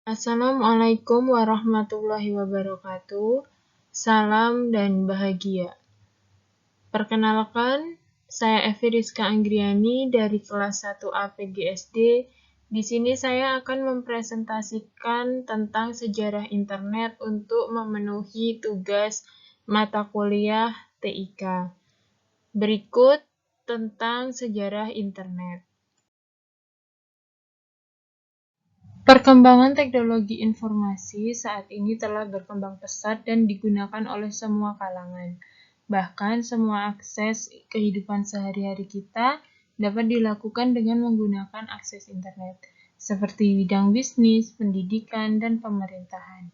Assalamualaikum warahmatullahi wabarakatuh. Salam dan bahagia. Perkenalkan, saya Evi Rizka Anggriani dari kelas 1A PGSD. Di sini saya akan mempresentasikan tentang sejarah internet untuk memenuhi tugas mata kuliah TIK. Berikut tentang sejarah internet. Perkembangan teknologi informasi saat ini telah berkembang pesat dan digunakan oleh semua kalangan. Bahkan semua akses kehidupan sehari-hari kita dapat dilakukan dengan menggunakan akses internet, seperti bidang bisnis, pendidikan, dan pemerintahan.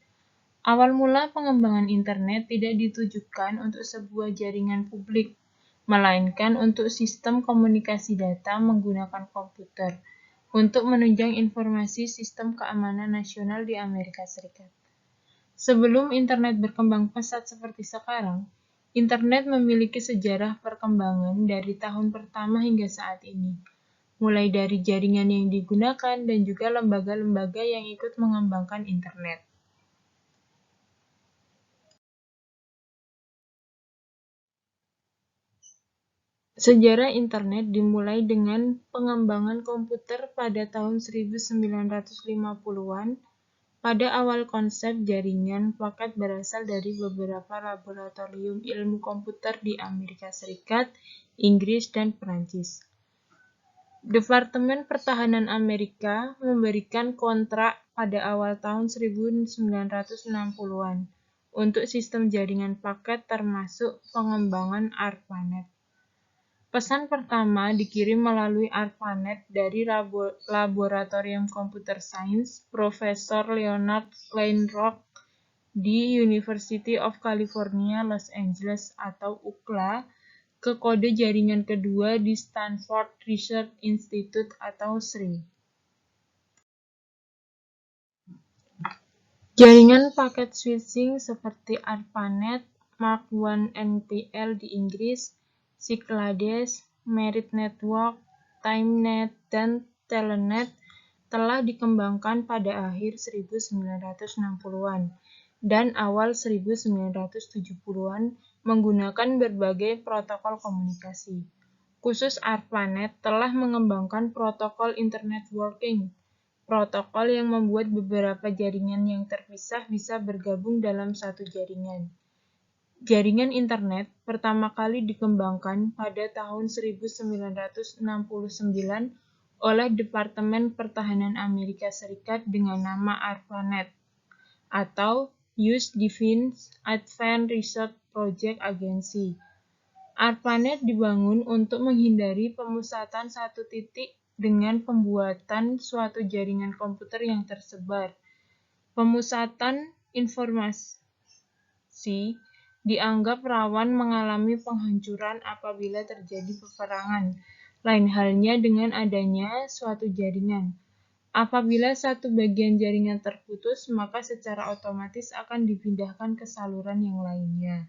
Awal mula pengembangan internet tidak ditujukan untuk sebuah jaringan publik, melainkan untuk sistem komunikasi data menggunakan komputer untuk menunjang informasi sistem keamanan nasional di Amerika Serikat. Sebelum internet berkembang pesat seperti sekarang, internet memiliki sejarah perkembangan dari tahun pertama hingga saat ini, mulai dari jaringan yang digunakan dan juga lembaga-lembaga yang ikut mengembangkan internet. Sejarah internet dimulai dengan pengembangan komputer pada tahun 1950-an. Pada awal konsep jaringan paket berasal dari beberapa laboratorium ilmu komputer di Amerika Serikat, Inggris, dan Perancis. Departemen Pertahanan Amerika memberikan kontrak pada awal tahun 1960-an untuk sistem jaringan paket termasuk pengembangan ARPANET. Pesan pertama dikirim melalui ARPANET dari Laboratorium Computer Science Profesor Leonard Kleinrock di University of California, Los Angeles atau UCLA ke kode jaringan kedua di Stanford Research Institute atau SRI. Jaringan paket switching seperti ARPANET, Mark I NPL di Inggris, Cyclades, Merit Network, TimeNet, dan Telenet telah dikembangkan pada akhir 1960-an dan awal 1970-an menggunakan berbagai protokol komunikasi. Khusus ARPANET telah mengembangkan protokol Internet Working, protokol yang membuat beberapa jaringan yang terpisah bisa bergabung dalam satu jaringan. Jaringan internet pertama kali dikembangkan pada tahun 1969 oleh Departemen Pertahanan Amerika Serikat dengan nama ARPANET atau US Defense Advanced Research Project Agency. ARPANET dibangun untuk menghindari pemusatan satu titik dengan pembuatan suatu jaringan komputer yang tersebar. Pemusatan informasi dianggap rawan mengalami penghancuran apabila terjadi peperangan. Lain halnya dengan adanya suatu jaringan. Apabila satu bagian jaringan terputus, maka secara otomatis akan dipindahkan ke saluran yang lainnya.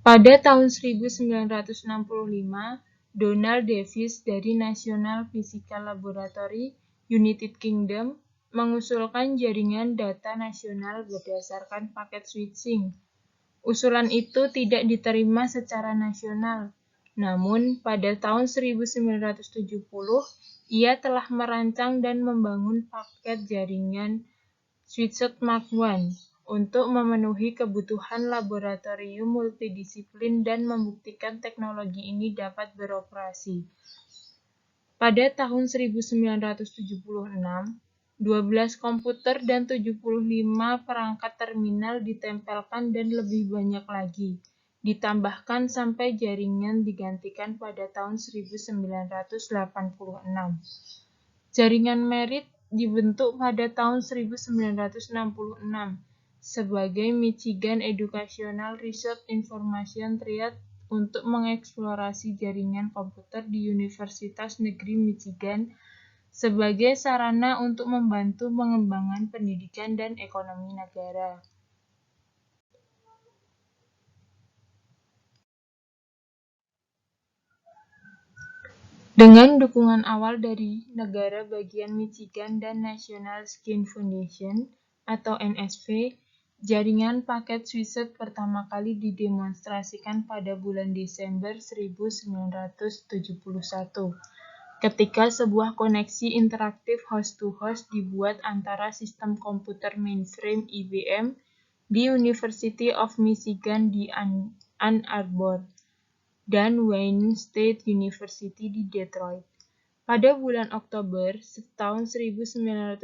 Pada tahun 1965, Donald Davis dari National Physical Laboratory, United Kingdom, mengusulkan jaringan data nasional berdasarkan paket switching. Usulan itu tidak diterima secara nasional, namun pada tahun 1970, ia telah merancang dan membangun paket jaringan Switched Mark I untuk memenuhi kebutuhan laboratorium multidisiplin dan membuktikan teknologi ini dapat beroperasi. Pada tahun 1976, 12 komputer dan 75 perangkat terminal ditempelkan dan lebih banyak lagi ditambahkan sampai jaringan digantikan pada tahun 1986. Jaringan Merit dibentuk pada tahun 1966 sebagai Michigan Educational Research Information Triad untuk mengeksplorasi jaringan komputer di Universitas Negeri Michigan sebagai sarana untuk membantu pengembangan pendidikan dan ekonomi negara. Dengan dukungan awal dari negara bagian Michigan dan National Skin Foundation atau NSF, jaringan paket Swisset pertama kali didemonstrasikan pada bulan Desember 1971, ketika sebuah koneksi interaktif host-to-host dibuat antara sistem komputer mainframe IBM di University of Michigan di Ann Arbor dan Wayne State University di Detroit. Pada bulan Oktober tahun 1972,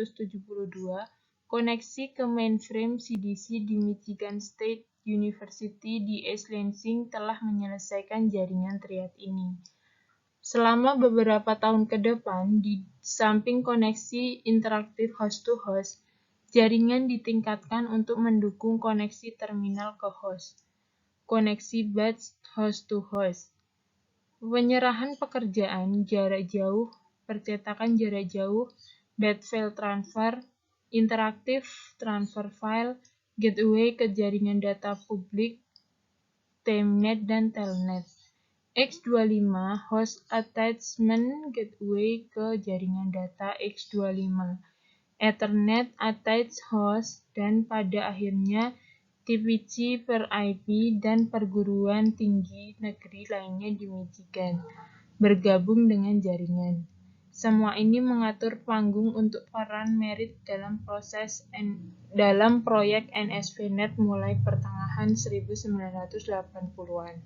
koneksi ke mainframe CDC di Michigan State University di East Lansing telah menyelesaikan jaringan triad ini. Selama beberapa tahun ke depan, di samping koneksi interaktif host-to-host, jaringan ditingkatkan untuk mendukung koneksi terminal ke host, koneksi batch host-to-host, penyerahan pekerjaan jarak jauh, percetakan jarak jauh, batch file transfer, interaktif transfer file, gateway ke jaringan data publik, Temnet dan Telnet. X25 host attachment gateway ke jaringan data X25, Ethernet attached host, dan pada akhirnya TPC per IP dan perguruan tinggi negeri lainnya di Michigan bergabung dengan jaringan. Semua ini mengatur panggung untuk peran Merit dalam proyek NSFNet mulai pertengahan 1980-an.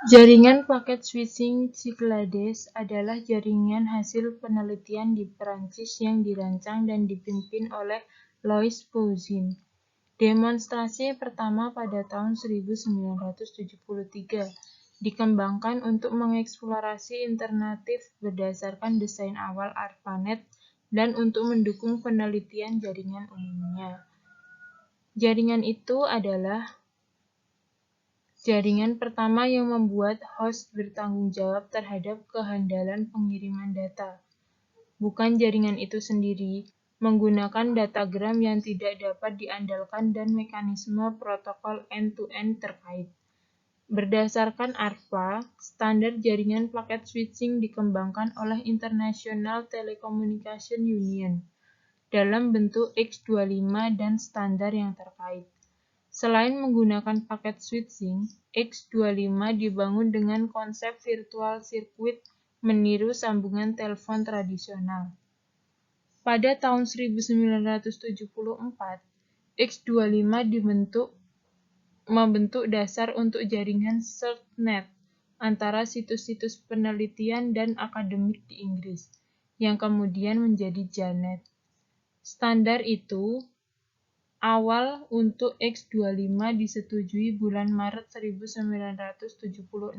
Jaringan paket switching Cyclades adalah jaringan hasil penelitian di Perancis yang dirancang dan dipimpin oleh Louis Pouzin. Demonstrasi pertama pada tahun 1973 dikembangkan untuk mengeksplorasi alternatif berdasarkan desain awal ARPANET dan untuk mendukung penelitian jaringan umumnya. Jaringan itu adalah jaringan pertama yang membuat host bertanggung jawab terhadap kehandalan pengiriman data. Bukan jaringan itu sendiri, menggunakan datagram yang tidak dapat diandalkan dan mekanisme protokol end-to-end terkait. Berdasarkan ARPA, standar jaringan paket switching dikembangkan oleh International Telecommunication Union dalam bentuk X25 dan standar yang terkait. Selain menggunakan paket switching, X25 dibangun dengan konsep virtual circuit meniru sambungan telepon tradisional. Pada tahun 1974, X25 membentuk dasar untuk jaringan CERT-net antara situs-situs penelitian dan akademik di Inggris, yang kemudian menjadi JANET. Standar itu awal untuk X25 disetujui bulan Maret 1976.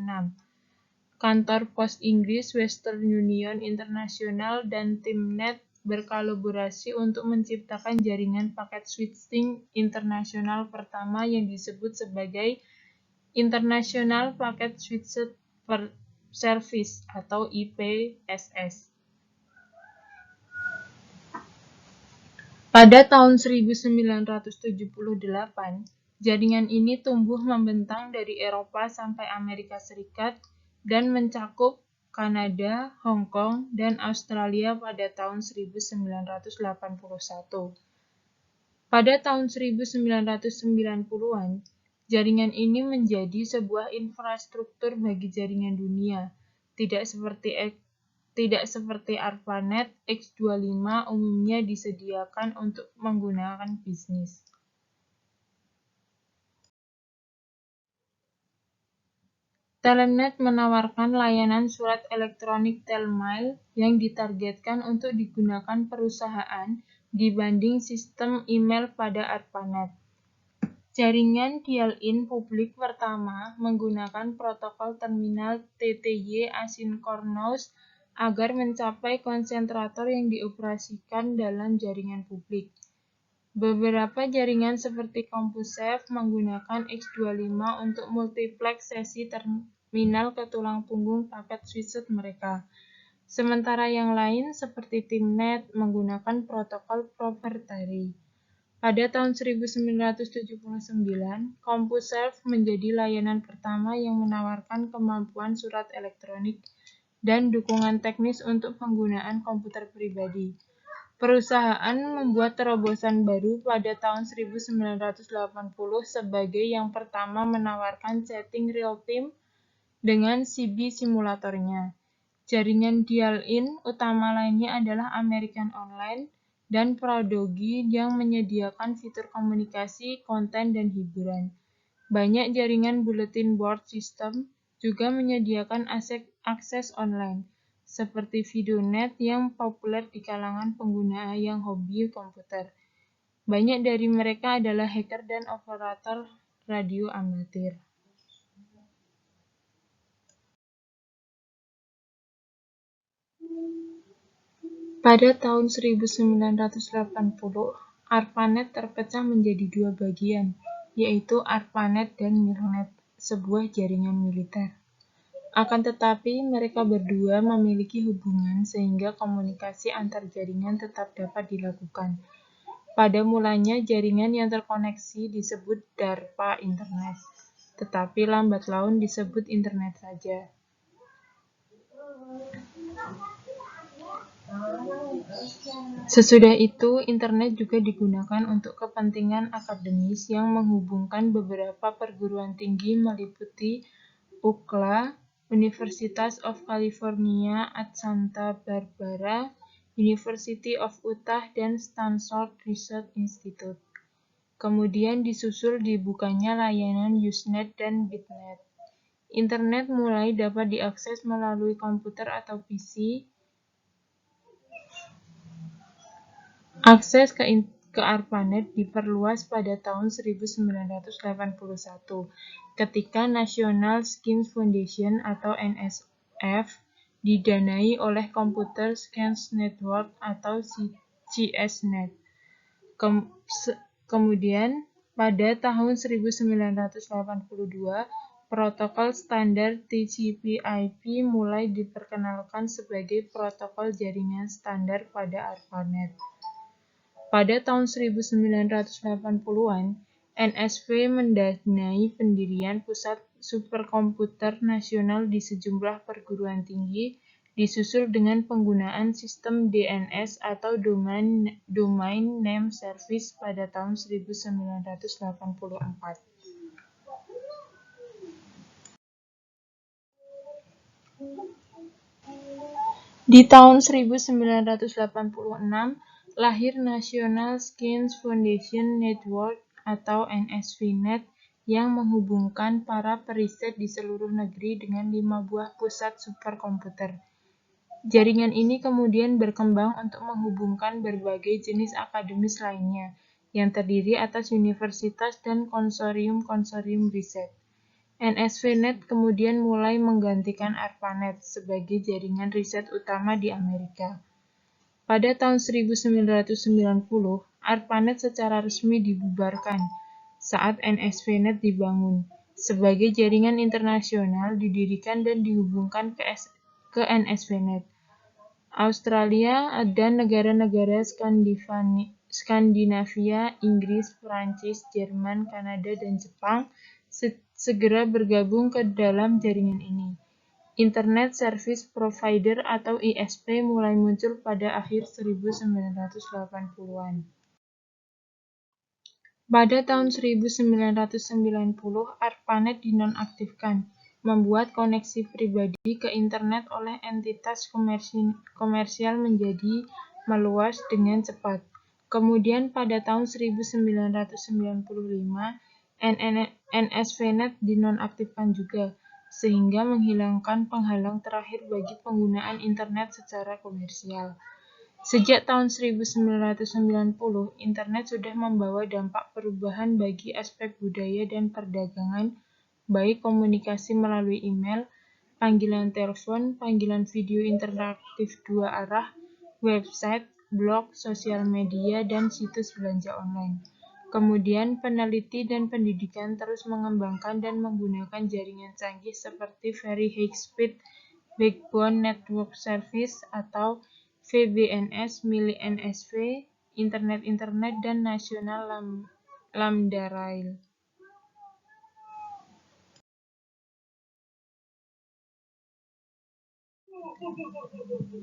Kantor pos Inggris Western Union International dan Temnet berkolaborasi untuk menciptakan jaringan paket switching internasional pertama yang disebut sebagai International Packet Switched Service atau IPSS. Pada tahun 1978, jaringan ini tumbuh membentang dari Eropa sampai Amerika Serikat dan mencakup Kanada, Hong Kong, dan Australia pada tahun 1981. Pada tahun 1990-an, jaringan ini menjadi sebuah infrastruktur bagi jaringan dunia, tidak seperti ARPANET. X25 umumnya disediakan untuk menggunakan bisnis. Telnet menawarkan layanan surat elektronik Telmail yang ditargetkan untuk digunakan perusahaan dibanding sistem email pada ARPANET. Jaringan dial-in publik pertama menggunakan protokol terminal TTY asinkronus agar mencapai konsentrator yang dioperasikan dalam jaringan publik. Beberapa jaringan seperti CompuServe menggunakan X25 untuk multiplex sesi terminal ke tulang punggung paket switched mereka. Sementara yang lain seperti Temnet menggunakan protokol proprietary. Pada tahun 1979, CompuServe menjadi layanan pertama yang menawarkan kemampuan surat elektronik dan dukungan teknis untuk penggunaan komputer pribadi. Perusahaan membuat terobosan baru pada tahun 1980 sebagai yang pertama menawarkan chatting real-time dengan CB simulatornya. Jaringan dial-in utama lainnya adalah American Online dan Pradogi yang menyediakan fitur komunikasi, konten, dan hiburan. Banyak jaringan bulletin board system juga menyediakan akses online, seperti Videonet yang populer di kalangan pengguna yang hobi komputer. Banyak dari mereka adalah hacker dan operator radio amatir. Pada tahun 1980, ARPANET terpecah menjadi dua bagian, yaitu ARPANET dan MIRNET, sebuah jaringan militer. Akan tetapi, mereka berdua memiliki hubungan sehingga komunikasi antar jaringan tetap dapat dilakukan. Pada mulanya, jaringan yang terkoneksi disebut DARPA Internet, tetapi lambat laun disebut Internet saja. Sesudah itu, internet juga digunakan untuk kepentingan akademis yang menghubungkan beberapa perguruan tinggi meliputi UCLA, University of California at Santa Barbara, University of Utah, dan Stanford Research Institute. Kemudian disusul dibukanya layanan Usenet dan Bitnet. Internet mulai dapat diakses melalui komputer atau PC. Akses ke ARPANET diperluas pada tahun 1981 ketika National Science Foundation atau NSF didanai oleh Computer Science Network atau CSNet. Kemudian, pada tahun 1982, protokol standar TCP/IP mulai diperkenalkan sebagai protokol jaringan standar pada ARPANET. Pada tahun 1980-an, NSF mendanai pendirian pusat superkomputer nasional di sejumlah perguruan tinggi, disusul dengan penggunaan sistem DNS atau Domain Name Service pada tahun 1984. Di tahun 1986, lahir National Science Foundation Network atau NSFNet yang menghubungkan para periset di seluruh negeri dengan 5 buah pusat superkomputer. Jaringan ini kemudian berkembang untuk menghubungkan berbagai jenis akademis lainnya, yang terdiri atas universitas dan konsorium-konsorium riset. NSFNet kemudian mulai menggantikan ARPANET sebagai jaringan riset utama di Amerika. Pada tahun 1990, ARPANET secara resmi dibubarkan saat NSFNet dibangun. Sebagai jaringan internasional didirikan dan dihubungkan ke NSFNet. Australia dan negara-negara Skandinavia, Inggris, Prancis, Jerman, Kanada, dan Jepang segera bergabung ke dalam jaringan ini. Internet Service Provider atau ISP mulai muncul pada akhir 1980-an. Pada tahun 1990, ARPANET dinonaktifkan, membuat koneksi pribadi ke internet oleh entitas komersial menjadi meluas dengan cepat. Kemudian pada tahun 1995, NSFNet dinonaktifkan juga, sehingga menghilangkan penghalang terakhir bagi penggunaan internet secara komersial. Sejak tahun 1990, internet sudah membawa dampak perubahan bagi aspek budaya dan perdagangan, baik komunikasi melalui email, panggilan telepon, panggilan video interaktif dua arah, website, blog, sosial media, dan situs belanja online. Kemudian, peneliti dan pendidikan terus mengembangkan dan menggunakan jaringan canggih seperti Very High Speed Backbone Network Service atau VBNS milik NSF internet, dan nasional Lambda Rail.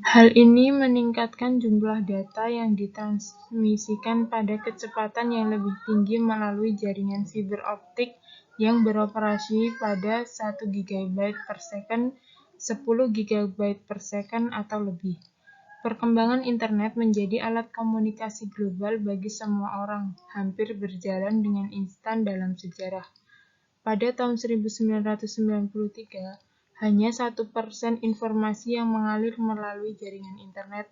Hal ini meningkatkan jumlah data yang ditransmisikan pada kecepatan yang lebih tinggi melalui jaringan fiber optik yang beroperasi pada 1 GB per second, 10 GB per second, atau lebih. Perkembangan internet menjadi alat komunikasi global bagi semua orang, hampir berjalan dengan instan dalam sejarah. Pada tahun 1993, hanya 1% informasi yang mengalir melalui jaringan internet.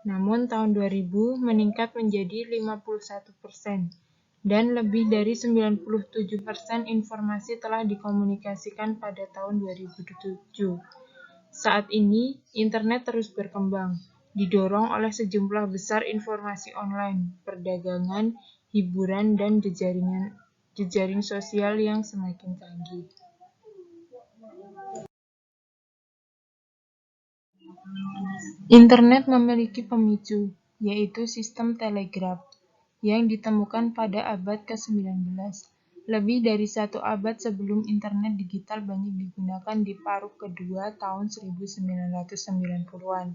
Namun tahun 2000 meningkat menjadi 51%, dan lebih dari 97% informasi telah dikomunikasikan pada tahun 2007. Saat ini, internet terus berkembang, didorong oleh sejumlah besar informasi online, perdagangan, hiburan, dan jejaring sosial yang semakin canggih. Internet memiliki pemicu, yaitu sistem telegraf, yang ditemukan pada abad ke-19. Lebih dari 1 abad sebelum internet digital banyak digunakan di paruh kedua tahun 1990-an.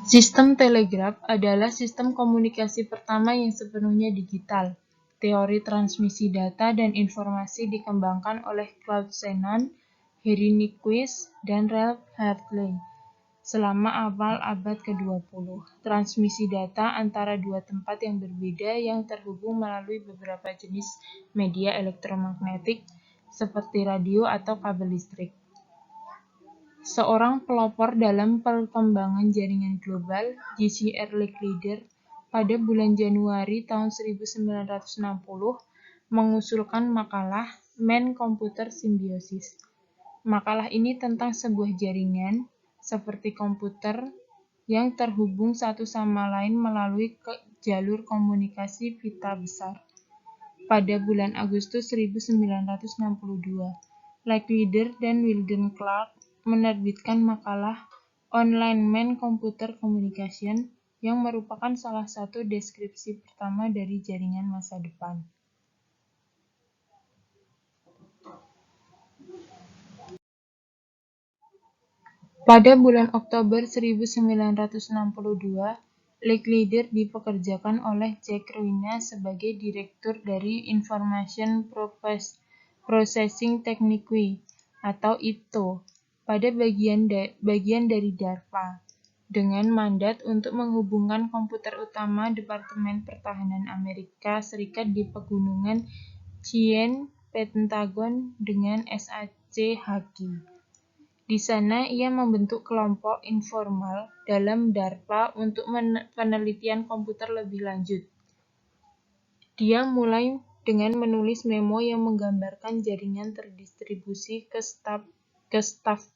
Sistem telegraf adalah sistem komunikasi pertama yang sepenuhnya digital. Teori transmisi data dan informasi dikembangkan oleh Claude Shannon, Henry Nyquist, dan Ralph Hartley selama awal abad ke-20. Transmisi data antara dua tempat yang berbeda yang terhubung melalui beberapa jenis media elektromagnetik seperti radio atau kabel listrik. Seorang pelopor dalam perkembangan jaringan global, J.C.R. Licklider, pada bulan Januari tahun 1960 mengusulkan makalah Man-Computer Symbiosis. Makalah ini tentang sebuah jaringan, seperti komputer, yang terhubung satu sama lain melalui jalur komunikasi pita besar. Pada bulan Agustus 1962, Licklider dan Wilden Clark menerbitkan makalah Online Man-Computer Communication yang merupakan salah satu deskripsi pertama dari jaringan masa depan. Pada bulan Oktober 1962, Licklider dipekerjakan oleh Jack Ruina sebagai direktur dari Information Processing Technique atau IPTO pada bagian dari DARPA, dengan mandat untuk menghubungkan komputer utama Departemen Pertahanan Amerika Serikat di Pegunungan Cheyenne, Pentagon, dengan SAC-HQ. Di sana, ia membentuk kelompok informal dalam DARPA untuk penelitian komputer lebih lanjut. Dia mulai dengan menulis memo yang menggambarkan jaringan terdistribusi ke staf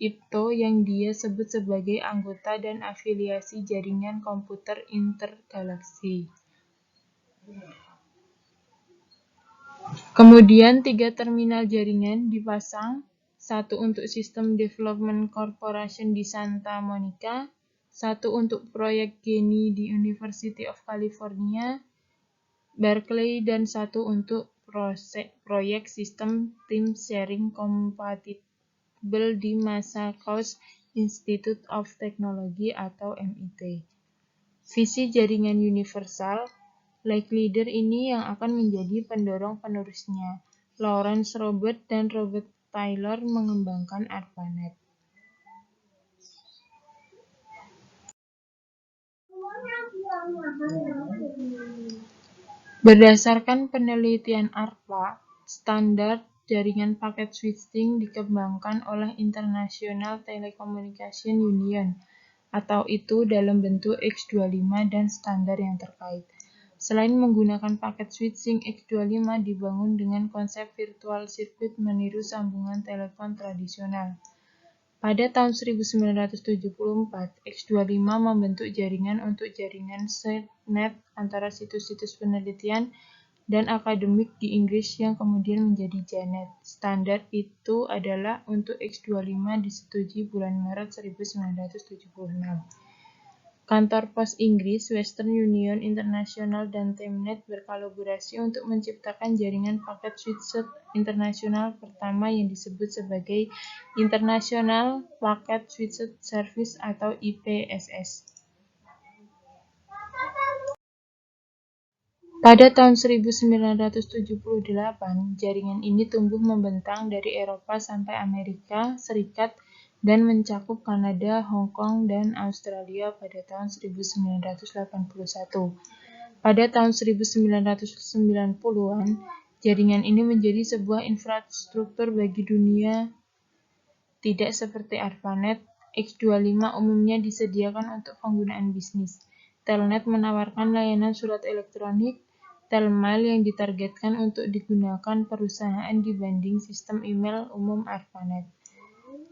IPTO yang dia sebut sebagai anggota dan afiliasi jaringan komputer intergalaksi. Kemudian 3 terminal jaringan dipasang, satu untuk System Development Corporation di Santa Monica, satu untuk proyek Genie di University of California, Berkeley, dan satu untuk proyek Sistem Team Sharing Compatible di Massachusetts Institute of Technology atau MIT. Visi jaringan universal, Licklider ini yang akan menjadi pendorong penerusnya. Lawrence Robert dan Robert Taylor mengembangkan ARPANET. Berdasarkan penelitian ARPA, standar jaringan paket switching dikembangkan oleh International Telecommunication Union, atau itu dalam bentuk X25 dan standar yang terkait. Selain menggunakan paket switching, X25 dibangun dengan konsep virtual circuit meniru sambungan telepon tradisional. Pada tahun 1974, X25 membentuk jaringan untuk jaringan SetNet antara situs-situs penelitian dan akademik di Inggris yang kemudian menjadi Janet. Standar itu adalah untuk X25 disetujui bulan Maret 1976. Kantor pos Inggris, Western Union International dan Temnet berkolaborasi untuk menciptakan jaringan paket switched internasional pertama yang disebut sebagai International Packet Switched Service atau IPSS. Pada tahun 1978, jaringan ini tumbuh membentang dari Eropa sampai Amerika Serikat dan mencakup Kanada, Hong Kong, dan Australia pada tahun 1981. Pada tahun 1990-an, jaringan ini menjadi sebuah infrastruktur bagi dunia, tidak seperti ARPANET. X25 umumnya disediakan untuk penggunaan bisnis. Telnet menawarkan layanan surat elektronik, Telmail yang ditargetkan untuk digunakan perusahaan dibanding sistem email umum ARPANET.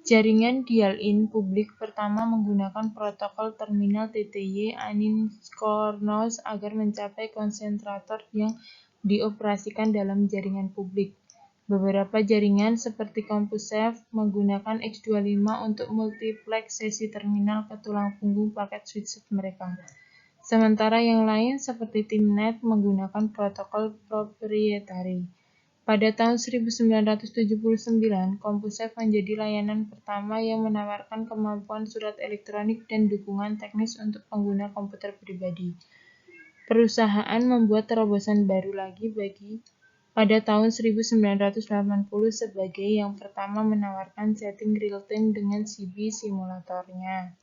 Jaringan dial-in publik pertama menggunakan protokol terminal TTY asynchronous agar mencapai konsentrator yang dioperasikan dalam jaringan publik. Beberapa jaringan seperti CompuServe menggunakan X25 untuk multiplex sesi terminal ke tulang punggung paket switched mereka. Sementara yang lain seperti Timnet menggunakan protokol proprietary. Pada tahun 1979, CompuServe menjadi layanan pertama yang menawarkan kemampuan surat elektronik dan dukungan teknis untuk pengguna komputer pribadi. Perusahaan membuat terobosan baru lagi pada tahun 1980 sebagai yang pertama menawarkan setting real-time dengan CB simulatornya.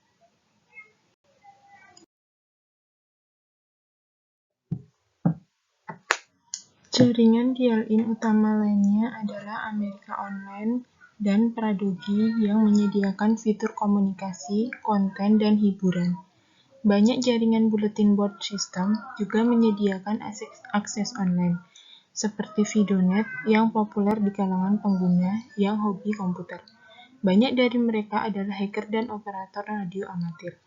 Jaringan dial-in utama lainnya adalah Amerika Online dan Pradogi yang menyediakan fitur komunikasi, konten, dan hiburan. Banyak jaringan bulletin board system juga menyediakan akses online, seperti Fidonet yang populer di kalangan pengguna yang hobi komputer. Banyak dari mereka adalah hacker dan operator radio amatir.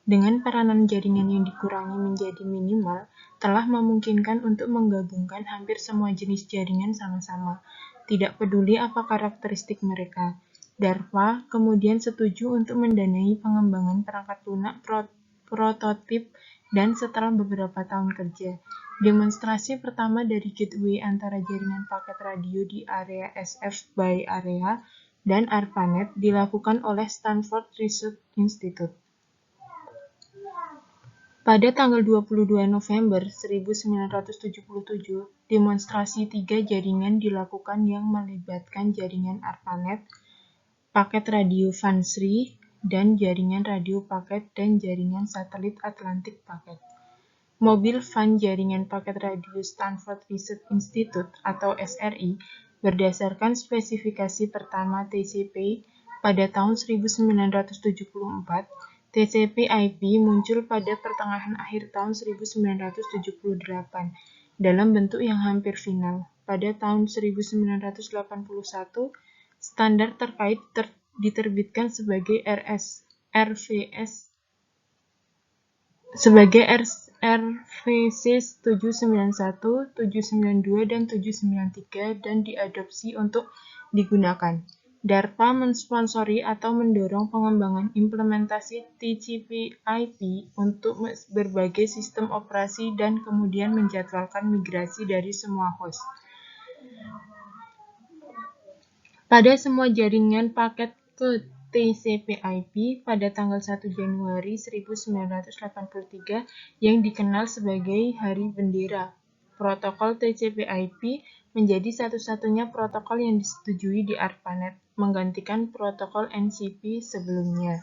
Dengan peranan jaringan yang dikurangi menjadi minimal, telah memungkinkan untuk menggabungkan hampir semua jenis jaringan sama-sama, tidak peduli apa karakteristik mereka. DARPA kemudian setuju untuk mendanai pengembangan perangkat lunak prototip dan setelah beberapa tahun kerja, demonstrasi pertama dari gateway antara jaringan paket radio di area SF by Area dan ARPANET dilakukan oleh Stanford Research Institute. Pada tanggal 22 November 1977, demonstrasi 3 jaringan dilakukan yang melibatkan jaringan ARPANET, paket radio Vansri, dan jaringan radio paket dan jaringan satelit Atlantic Packet. Mobil van jaringan paket radio Stanford Research Institute atau SRI berdasarkan spesifikasi pertama TCP pada tahun 1974. TCP/IP muncul pada pertengahan akhir tahun 1978 dalam bentuk yang hampir final. Pada tahun 1981, standar terkait diterbitkan sebagai RVC 791, 792, dan 793 dan diadopsi untuk digunakan. DARPA mensponsori atau mendorong pengembangan implementasi TCP/IP untuk berbagai sistem operasi dan kemudian menjadwalkan migrasi dari semua host. Pada semua jaringan paket ke TCP/IP pada tanggal 1 Januari 1983 yang dikenal sebagai Hari Bendera. Protokol TCP/IP menjadi satu-satunya protokol yang disetujui di ARPANET, menggantikan protokol NCP sebelumnya.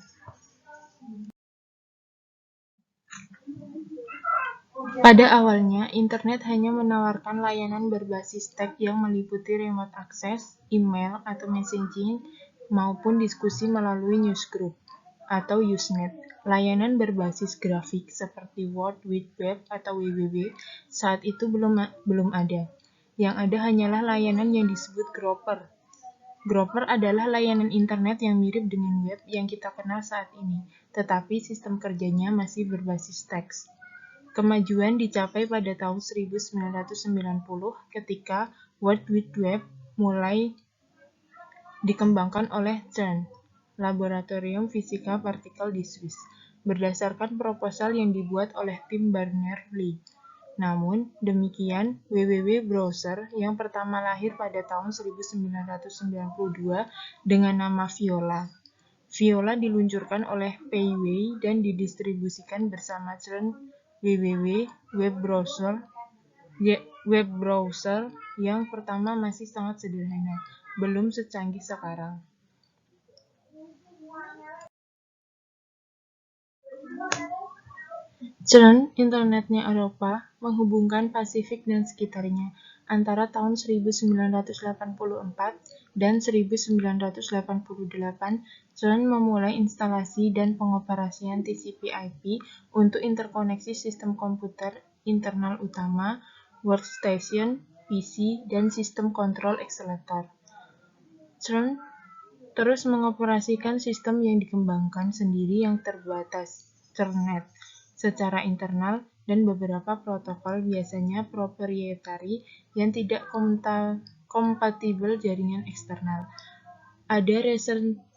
Pada awalnya, Internet hanya menawarkan layanan berbasis teks yang meliputi remote access, email atau messaging, maupun diskusi melalui newsgroup atau Usenet. Layanan berbasis grafik seperti World Wide Web atau WWW saat itu belum ada. Yang ada hanyalah layanan yang disebut Gropper. Gropper adalah layanan internet yang mirip dengan web yang kita kenal saat ini, tetapi sistem kerjanya masih berbasis teks. Kemajuan dicapai pada tahun 1990 ketika World Wide Web mulai dikembangkan oleh CERN, Laboratorium Fisika Partikel di Swiss. berdasarkan proposal yang dibuat oleh tim Berners-Lee. Namun, demikian, www browser yang pertama lahir pada tahun 1992 dengan nama Viola. Viola diluncurkan oleh Pei Wei dan didistribusikan bersama CERN www web browser yang pertama masih sangat sederhana, belum secanggih sekarang. CERN, internetnya Eropa, menghubungkan Pasifik dan sekitarnya antara tahun 1984 dan 1988. CERN memulai instalasi dan pengoperasian TCP/IP untuk interkoneksi sistem komputer internal utama, workstation, PC, dan sistem kontrol akselerator. CERN terus mengoperasikan sistem yang dikembangkan sendiri yang terbatas, CERNet, secara internal dan beberapa protokol biasanya proprietari yang tidak kompatibel jaringan eksternal. Ada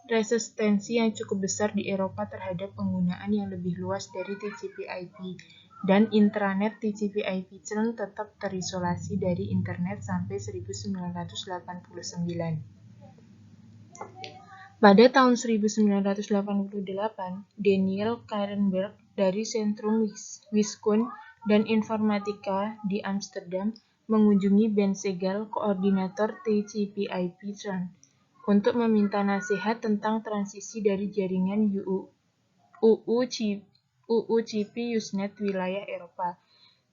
resistensi yang cukup besar di Eropa terhadap penggunaan yang lebih luas dari TCP/IP, dan intranet TCP/IP CERN tetap terisolasi dari internet sampai 1989. Pada tahun 1988, Daniel Kahrenberg dari Centrum Wiskunde dan Informatika di Amsterdam mengunjungi Ben Segal, koordinator TCP/IP CERN, untuk meminta nasihat tentang transisi dari jaringan UUCP Usenet wilayah Eropa,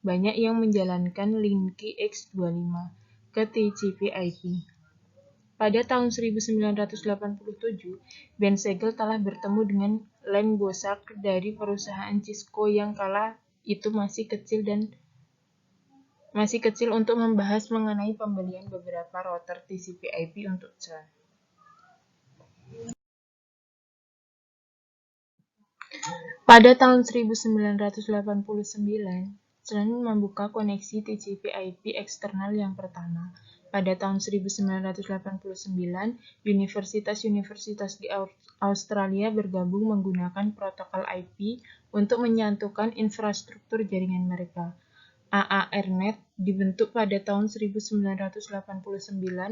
banyak yang menjalankan Linky X25, ke TCP/IP. Pada tahun 1987, Ben Segal telah bertemu dengan Len Bosak dari perusahaan Cisco yang kala itu masih kecil untuk membahas mengenai pembelian beberapa router TCP/IP untuk CERN. Pada tahun 1989, CERN membuka koneksi TCP/IP eksternal yang pertama. Pada tahun 1989, universitas-universitas di Australia bergabung menggunakan protokol IP untuk menyatukan infrastruktur jaringan mereka. AARNet dibentuk pada tahun 1989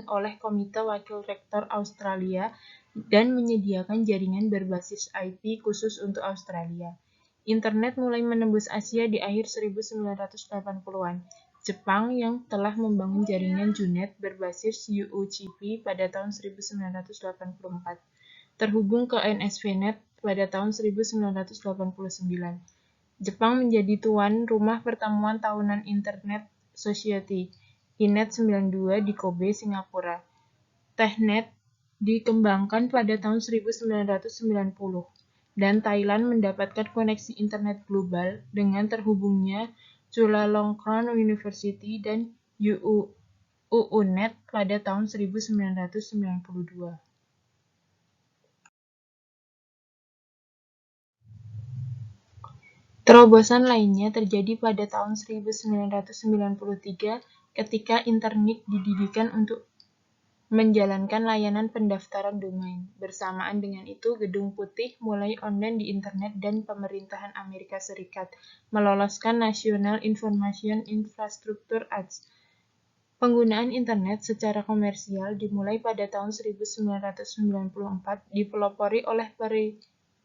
oleh Komite Wakil Rektor Australia dan menyediakan jaringan berbasis IP khusus untuk Australia. Internet mulai menembus Asia di akhir 1980-an. Jepang yang telah membangun jaringan Junet berbasis UUCP pada tahun 1984, terhubung ke NSVNet pada tahun 1989. Jepang menjadi tuan rumah pertemuan tahunan Internet Society, INET92 di Kobe, Singapura. Tehnet dikembangkan pada tahun 1990, dan Thailand mendapatkan koneksi internet global dengan terhubungnya Chulalongkorn University dan UUNet pada tahun 1992. Terobosan lainnya terjadi pada tahun 1993 ketika Internik didirikan untuk menjalankan layanan pendaftaran domain. Bersamaan dengan itu, Gedung Putih mulai online di Internet dan pemerintahan Amerika Serikat meloloskan National Information Infrastructure Act. Penggunaan Internet secara komersial dimulai pada tahun 1994, dipelopori oleh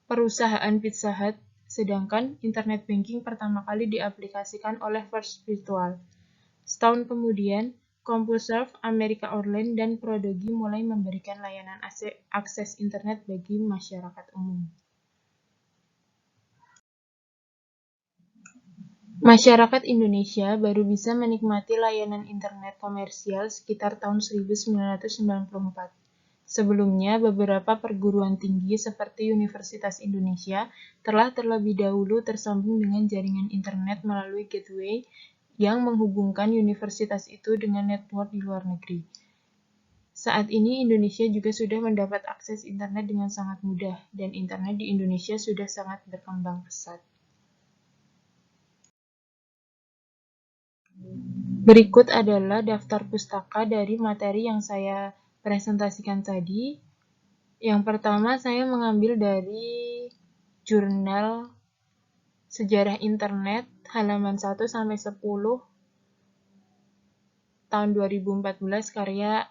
perusahaan Pizza Hut, sedangkan Internet Banking pertama kali diaplikasikan oleh First Virtual. Setahun kemudian, CompuServe, America Online, dan Prodogi mulai memberikan layanan akses Internet bagi masyarakat umum. Masyarakat Indonesia baru bisa menikmati layanan internet komersial sekitar tahun 1994. Sebelumnya, beberapa perguruan tinggi seperti Universitas Indonesia telah terlebih dahulu tersambung dengan jaringan internet melalui gateway yang menghubungkan universitas itu dengan network di luar negeri. Saat ini, Indonesia juga sudah mendapat akses internet dengan sangat mudah, dan internet di Indonesia sudah sangat berkembang pesat. Berikut adalah daftar pustaka dari materi yang saya presentasikan tadi. Yang pertama, saya mengambil dari jurnal Sejarah Internet, halaman 1-10, tahun 2014, karya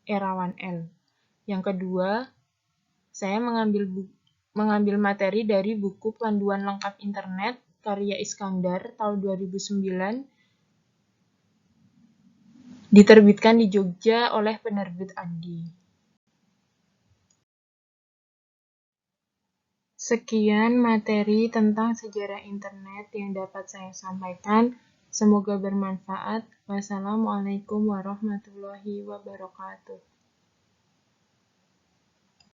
Erawan L. Yang kedua, saya mengambil materi dari buku Panduan Lengkap Internet, karya Iskandar, tahun 2009, diterbitkan di Jogja oleh penerbit Adi. Sekian materi tentang sejarah internet yang dapat saya sampaikan. Semoga bermanfaat. Wassalamualaikum warahmatullahi wabarakatuh.